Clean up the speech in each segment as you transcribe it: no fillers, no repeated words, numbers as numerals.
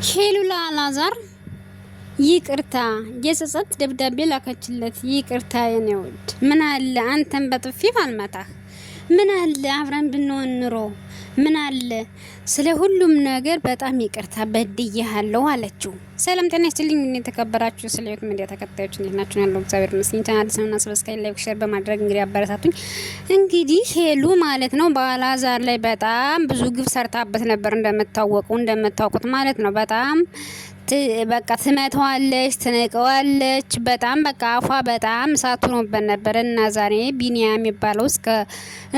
ሄሉላ አላዛር ይቅርታ የጸጸት ደብዳቤ ላከችለት። ይቅርታ የኔ ውድ፣ ምን አለ አንተን በጥፊ ባልመታህ፣ ምን አለ አብረን ብንሆን ኑሮ፣ ምን አለ ስለ ሁሉም ነገር በጣም ይቅርታ በድዬሃለሁ አለችው። ሰላም ጤና ይስጥልኝ። ምን የተከበራችሁ ስለ ህይወት ሚዲያ ተከታዮች እንዴት ናችሁ? ያለው እግዚአብሔር ይመስገን። ቻናል ሰውና ሰብስክራይብ፣ ላይክ፣ ሼር በማድረግ እንግዲህ አበረታቱኝ። እንግዲህ ሄሉ ማለት ነው በአላዛር ላይ በጣም ብዙ ግፍ ሰርታበት ነበር፣ እንደምታውቁት ማለት ነው። በጣም በቃ ትመተዋለች፣ ትነቀዋለች። በጣም በቃ አፏ በጣም እሳት ሆኖበት ነበር እና ዛሬ ቢኒያም የሚባለው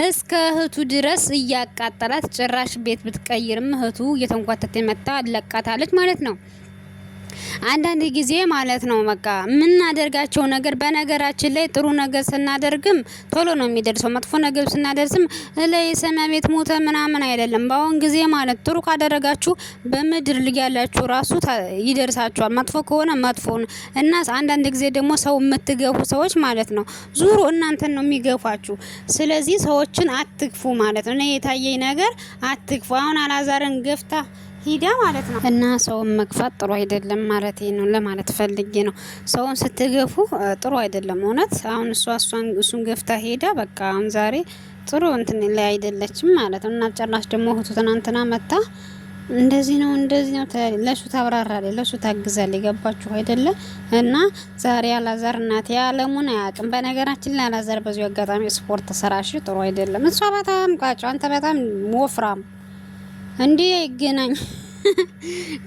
እስከ እህቱ ድረስ እያቃጠላት፣ ጭራሽ ቤት ብትቀይርም እህቱ እየተንኳተተ መጣ አለቃታለች ማለት ነው። አንዳንድ ጊዜ ማለት ነው በቃ የምናደርጋቸው ነገር፣ በነገራችን ላይ ጥሩ ነገር ስናደርግም ቶሎ ነው የሚደርሰው፣ መጥፎ ነገር ስናደርስም ላይ ሰማይ ቤት ሞተ ምናምን አይደለም። በአሁን ጊዜ ማለት ጥሩ ካደረጋችሁ በምድር ልጅ ያላችሁ ራሱ ይደርሳችኋል፣ መጥፎ ከሆነ መጥፎ እና አንዳንድ ጊዜ ደግሞ ሰው የምትገፉ ሰዎች ማለት ነው ዙሮ እናንተን ነው የሚገፋችሁ። ስለዚህ ሰዎችን አትግፉ ማለት ነው። እኔ የታየኝ ነገር አትግፉ። አሁን አላዛርን ገፍታ ሂዳ ማለት ነው እና ሰውን መግፋት ጥሩ አይደለም ማለት ነው ለማለት ፈልጌ ነው። ሰውን ስትገፉ ጥሩ አይደለም እውነት። አሁን እሱን ገፍታ ሄዳ በቃ አሁን ዛሬ ጥሩ እንትን ላይ አይደለችም ማለት ነው። እና ጨራሽ ደግሞ እህቱ ትናንትና መታ እንደዚህ ነው ለሱ ታብራራለች፣ ለሱ ታግዛለች። ገባችሁ አይደለ? እና ዛሬ አላዛር እናቴ አለሙን አያውቅም። በነገራችን ላይ አላዛር በዚሁ አጋጣሚ ስፖርት ሰራሽ ጥሩ አይደለም። እሷ በጣም ቃጫ፣ አንተ በጣም ወፍራም እንዴ ይገናኝ።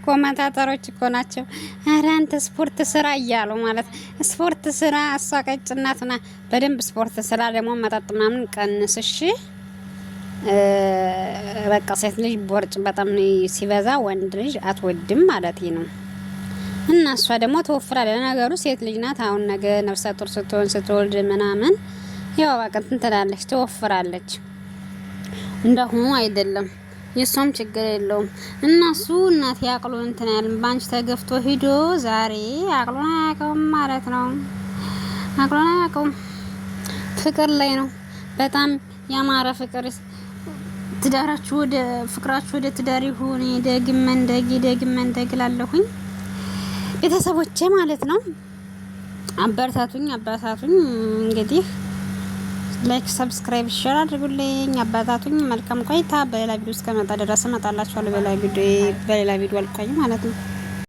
ኮመንታተሮች እኮ ናቸው አረ አንተ ስፖርት ስራ እያሉ ማለት ስፖርት ስራ። እሷ ቀጭናትና በደንብ ስፖርት ስራ ደግሞ መጠጥ ምናምን ቀንስ እሺ። በቃ ሴት ልጅ ቦርጭ በጣም ሲበዛ ወንድ ልጅ አትወድም ማለት ነው። እና እሷ ደግሞ ተወፍራለች። ነገሩ ሴት ልጅ ናት። አሁን ነገ ነፍሰ ጡር ስትወልድ ምናምን ያው በቃ እንትን ትላለች፣ ትወፍራለች። እንደሁሙ አይደለም። የሷም ችግር የለውም። እነሱ እናት ያቅሉ እንትን ያልን ባንች ተገፍቶ ሂዶ ዛሬ አቅሉን አያውቀውም ማለት ነው። አቅሉን አያውቀውም። ፍቅር ላይ ነው በጣም ያማረ ፍቅር። ትዳራችሁ ወደ ፍቅራችሁ ወደ ትዳር ይሁን። ደግመን ላለሁኝ ቤተሰቦቼ ማለት ነው። አበረታቱኝ እንግዲህ ላይክ፣ ሰብስክራይብ፣ ሼር አድርጉልኝ፣ አባታቱኝ። መልካም ቆይታ። በሌላ ቪዲዮ እስከመጣ ድረስ እመጣላችኋለሁ። በሌላ ቪዲዮ አልቆይም ማለት ነው።